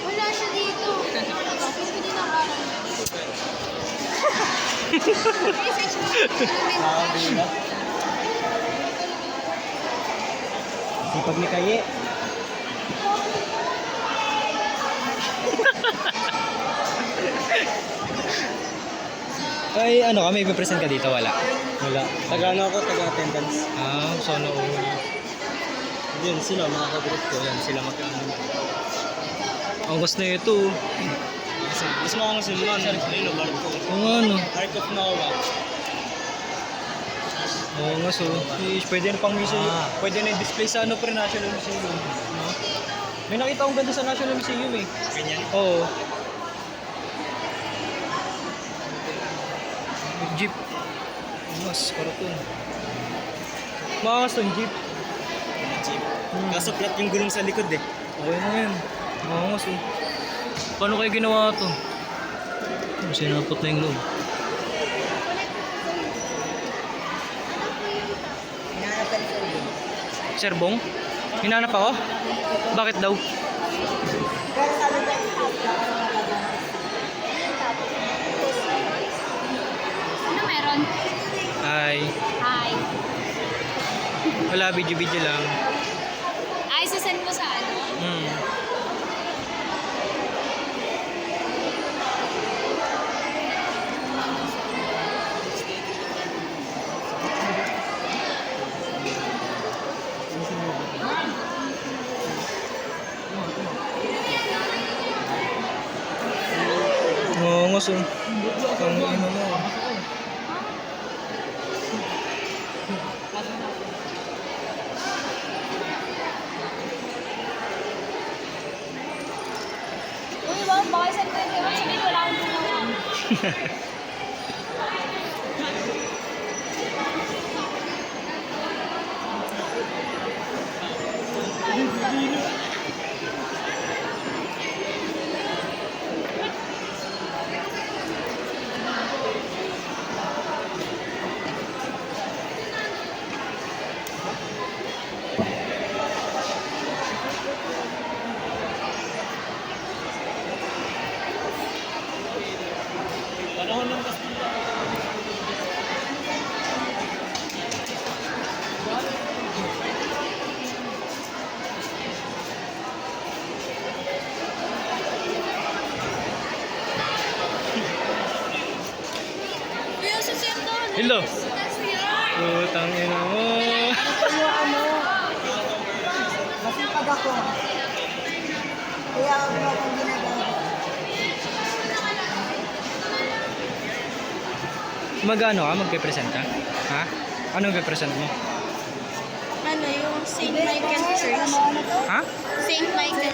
Wala siya dito. Tapos hindi na parang. Message mo. Sipag ni Kaye. Ay, ano ka? May present ka dito? Wala. Wala. Taga-ano ako, taga-attendance. Ah, sana all. Yun, sila, mga ka-group ko. Yan, sila magkaano. Ang gusto na ito. Mas mga kasi man, ayun, barko ko. Oo nga, no. Heart of Nova. Oo nga, so. Pwede na pang museum. Pwede na display sa ano pre National Museum. No? May nakita akong ganda sa National Museum eh. Ganyan. Oo. May jeep. Mas, karaton. Makangas tong jeep. Jeep. Kaso flat yung gulong sa likod eh. Okay na yan. Makangas eh. Paano kayo ginawa ito? Sinapot na yung loob. Sir Bong? Hinanap ako? Bakit daw? Ano meron? Ay, Hi. wala, video-video lang. Ay, sasend mo sa ano? Oo nga, so. Ang ino mo. Uy, wow, baka send ko yung sabihin, wala akong ginawa. Panahon ng Kastila. Kuya, sasend ko. Hello. That's here. Putang ina mo. Masipag ako. Kaya ako akong ginagawa. Magano ka? Magpe-present ka? Ha? Anong pe-present mo? Ano yung St. Michael Church? Ha? St. Michael